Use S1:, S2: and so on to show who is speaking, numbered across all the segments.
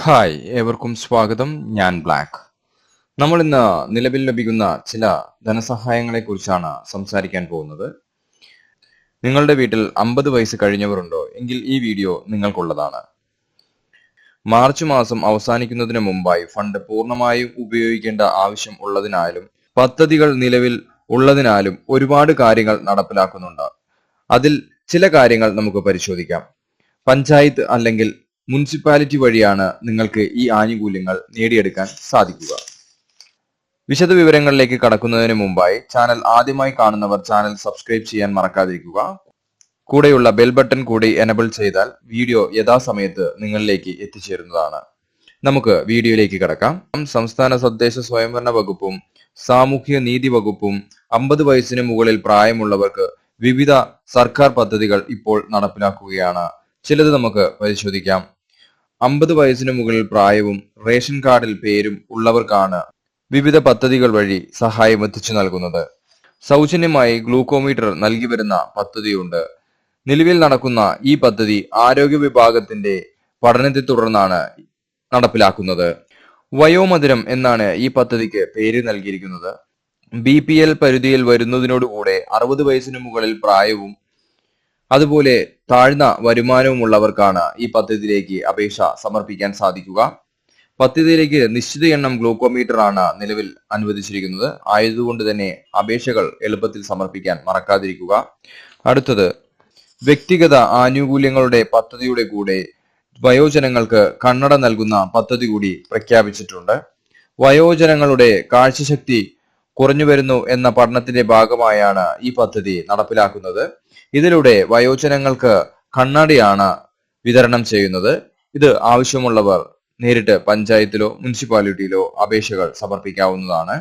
S1: Hi, ഏവർക്കും സ്വാഗതം. ഞാൻ ബ്ലാക്ക്. നമ്മൾ ഇന്ന് നിലവിൽ ലഭിക്കുന്ന ചില ധനസഹായങ്ങളെ കുറിച്ചാണ് സംസാരിക്കാൻ പോകുന്നത്. നിങ്ങളുടെ വീട്ടിൽ 50 വയസ്സ് കഴിഞ്ഞവരുണ്ടോ എങ്കിൽ ഈ വീഡിയോ നിങ്ങൾക്കുള്ളതാണ്. മാർച്ച് മാസം അവസാനിക്കുന്നതിന് മുമ്പായി ഫണ്ട് പൂർണ്ണമായും ഉപയോഗിക്കേണ്ട ആവശ്യം ഉള്ളതിനാലും പദ്ധതികൾ നിലവിൽ ഉള്ളതിനാലും ഒരുപാട് കാര്യങ്ങൾ നടപ്പിലാക്കുന്നുണ്ട്. അതിൽ ചില കാര്യങ്ങൾ നമുക്ക് പരിശോധിക്കാം. പഞ്ചായത്ത് അല്ലെങ്കിൽ മുനിസിപ്പാലിറ്റി വഴിയാണ് നിങ്ങൾക്ക് ഈ ആനുകൂല്യങ്ങൾ നേടിയെടുക്കാൻ സാധിക്കുക. വിശദ വിവരങ്ങളിലേക്ക് കടക്കുന്നതിന് മുമ്പായി ചാനൽ ആദ്യമായി കാണുന്നവർ ചാനൽ സബ്സ്ക്രൈബ് ചെയ്യാൻ മറക്കാതിരിക്കുക. കൂടെയുള്ള ബെൽ ബട്ടൺ കൂടി എനബിൾ ചെയ്താൽ വീഡിയോ യഥാസമയത്ത് നിങ്ങളിലേക്ക് എത്തിച്ചേരുന്നതാണ്. നമുക്ക് വീഡിയോയിലേക്ക് കടക്കാം. സംസ്ഥാന തദ്ദേശ സ്വയംഭരണ വകുപ്പും സാമൂഹ്യ നീതി വകുപ്പും 50 വയസ്സിന് മുകളിൽ പ്രായമുള്ളവർക്ക് വിവിധ സർക്കാർ പദ്ധതികൾ ഇപ്പോൾ നടപ്പിലാക്കുകയാണ്. ചിലത് നമുക്ക് പരിശോധിക്കാം. 50 വയസ്സിന് മുകളിൽ പ്രായവും റേഷൻ കാർഡിൽ പേരും ഉള്ളവർക്കാണ് വിവിധ പദ്ധതികൾ വഴി സഹായം എത്തിച്ചു നൽകുന്നത്. സൗജന്യമായി ഗ്ലൂക്കോമീറ്റർ നൽകി വരുന്ന പദ്ധതിയുണ്ട്. നിലവിൽ നടക്കുന്ന ഈ പദ്ധതി ആരോഗ്യ വിഭാഗത്തിന്റെ പഠനത്തെ തുടർന്നാണ് നടപ്പിലാക്കുന്നത്. വയോമധുരം എന്നാണ് ഈ പദ്ധതിക്ക് പേര് നൽകിയിരിക്കുന്നത്. BPL പരിധിയിൽ വരുന്നതിനോടുകൂടെ 60 വയസ്സിന് മുകളിൽ പ്രായവും അതുപോലെ താഴ്ന്ന വരുമാനവുമുള്ളവർക്കാണ് ഈ പദ്ധതിയിലേക്ക് അപേക്ഷ സമർപ്പിക്കാൻ സാധിക്കുക. പദ്ധതിയിലേക്ക് നിശ്ചിത എണ്ണം ഗ്ലൂക്കോമീറ്റർ ആണ് നിലവിൽ അനുവദിച്ചിരിക്കുന്നത്. ആയതുകൊണ്ട് തന്നെ അപേക്ഷകൾ എളുപ്പത്തിൽ സമർപ്പിക്കാൻ മറക്കാതിരിക്കുക. അടുത്തത്, വ്യക്തിഗത ആനുകൂല്യങ്ങളുടെ പദ്ധതിയുടെ കൂടെ വയോജനങ്ങൾക്ക് കണ്ണട നൽകുന്ന പദ്ധതി കൂടി പ്രഖ്യാപിച്ചിട്ടുണ്ട്. വയോജനങ്ങളുടെ കാഴ്ചശക്തി കുറഞ്ഞു വരുന്നു എന്ന പഠനത്തിന്റെ ഭാഗമായാണ് ഈ പദ്ധതി നടപ്പിലാക്കുന്നത്. ഇതിലൂടെ വയോജനങ്ങൾക്ക് കണ്ണടയാണ് വിതരണം ചെയ്യുന്നത്. ഇത് ആവശ്യമുള്ളവർ നേരിട്ട് പഞ്ചായത്തിലോ മുനിസിപ്പാലിറ്റിയിലോ അപേക്ഷകൾ സമർപ്പിക്കാവുന്നതാണ്.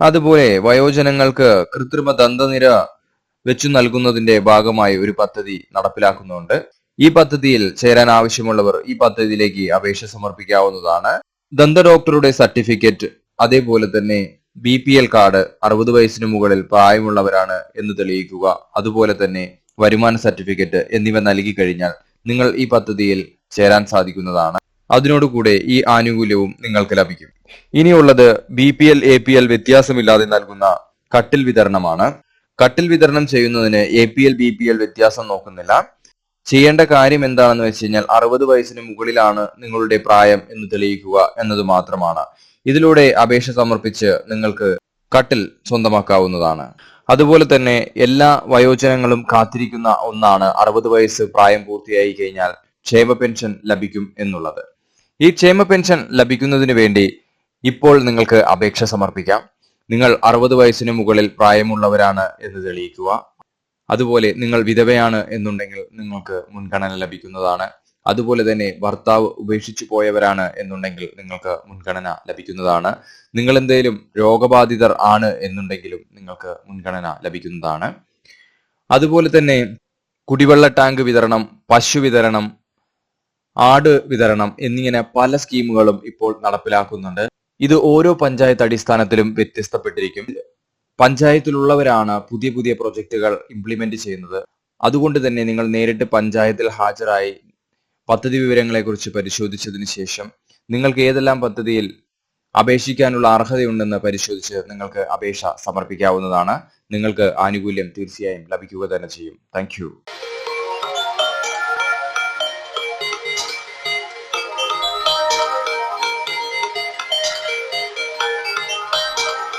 S1: അതുപോലെ വയോജനങ്ങൾക്ക് കൃത്രിമ ദന്തനിര വെച്ചു നൽകുന്നതിന്റെ ഭാഗമായി ഒരു പദ്ധതി നടപ്പിലാക്കുന്നുണ്ട്. ഈ പദ്ധതിയിൽ ചേരാൻ ആവശ്യമുള്ളവർ ഈ പദ്ധതിയിലേക്ക് അപേക്ഷ സമർപ്പിക്കാവുന്നതാണ്. ദന്ത ഡോക്ടറുടെ സർട്ടിഫിക്കറ്റ്, അതേപോലെ തന്നെ BPL കാർഡ്, 60 വയസ്സിന് മുകളിൽ പ്രായമുള്ളവരാണ് എന്ന് തെളിയിക്കുക, അതുപോലെ തന്നെ വരുമാന സർട്ടിഫിക്കറ്റ് എന്നിവ നൽകി കഴിഞ്ഞാൽ നിങ്ങൾ ഈ പദ്ധതിയിൽ ചേരാൻ സാധിക്കുന്നതാണ്. അതിനോടുകൂടെ ഈ ആനുകൂല്യവും നിങ്ങൾക്ക് ലഭിക്കും. ഇനിയുള്ളത് BPL APL വ്യത്യാസമില്ലാതെ നൽകുന്ന കട്ടിൽ വിതരണമാണ്. കട്ടിൽ വിതരണം ചെയ്യുന്നതിന് APL BPL വ്യത്യാസം നോക്കുന്നില്ല. ചെയ്യേണ്ട കാര്യം എന്താണെന്ന് വെച്ച് കഴിഞ്ഞാൽ 60 വയസ്സിന് മുകളിലാണ് നിങ്ങളുടെ പ്രായം എന്ന് തെളിയിക്കുക എന്നത് മാത്രമാണ്. ഇതിലൂടെ അപേക്ഷ സമർപ്പിച്ച് നിങ്ങൾക്ക് കട്ടിൽ സ്വന്തമാക്കാവുന്നതാണ്. അതുപോലെ തന്നെ എല്ലാ വയോജനങ്ങളും കാത്തിരിക്കുന്ന ഒന്നാണ് 60 വയസ്സ് പ്രായം പൂർത്തിയായി കഴിഞ്ഞാൽ ക്ഷേമ പെൻഷൻ ലഭിക്കും എന്നുള്ളത്. ഈ ക്ഷേമ പെൻഷൻ ലഭിക്കുന്നതിന് വേണ്ടി ഇപ്പോൾ നിങ്ങൾക്ക് അപേക്ഷ സമർപ്പിക്കാം. നിങ്ങൾ 60 വയസ്സിന് മുകളിൽ പ്രായമുള്ളവരാണ് എന്ന് തെളിയിക്കുക. അതുപോലെ നിങ്ങൾ വിധവയാണ് എന്നുണ്ടെങ്കിൽ നിങ്ങൾക്ക് മുൻഗണന ലഭിക്കുന്നതാണ്. അതുപോലെ തന്നെ ഭർത്താവ് ഉപേക്ഷിച്ചു പോയവരാണ് എന്നുണ്ടെങ്കിൽ നിങ്ങൾക്ക് മുൻഗണന ലഭിക്കുന്നതാണ്. നിങ്ങൾ എന്തെങ്കിലും രോഗബാധിതർ ആണ് എന്നുണ്ടെങ്കിലും നിങ്ങൾക്ക് മുൻഗണന ലഭിക്കുന്നതാണ്. അതുപോലെ തന്നെ കുടിവെള്ള ടാങ്ക് വിതരണം, പശു വിതരണം, ആട് വിതരണം എന്നിങ്ങനെ പല സ്കീമുകളും ഇപ്പോൾ നടപ്പിലാക്കുന്നുണ്ട്. ഇത് ഓരോ പഞ്ചായത്ത് അടിസ്ഥാനത്തിലും വ്യത്യസ്തപ്പെട്ടിരിക്കും. പഞ്ചായത്തിലുള്ളവരാണ് പുതിയ പുതിയ പ്രൊജക്ടുകൾ ഇംപ്ലിമെന്റ് ചെയ്യുന്നത്. അതുകൊണ്ട് തന്നെ നിങ്ങൾ നേരിട്ട് പഞ്ചായത്തിൽ ഹാജരായി പദ്ധതി വിവരങ്ങളെ കുറിച്ച് പരിശോധിച്ചതിന് ശേഷം നിങ്ങൾക്ക് ഏതെല്ലാം പദ്ധതിയിൽ അപേക്ഷിക്കാനുള്ള അർഹതയുണ്ടെന്ന് പരിശോധിച്ച് നിങ്ങൾക്ക് അപേക്ഷ സമർപ്പിക്കാവുന്നതാണ്. നിങ്ങൾക്ക് ആനുകൂല്യം തീർച്ചയായും ലഭിക്കുക തന്നെ ചെയ്യും. താങ്ക്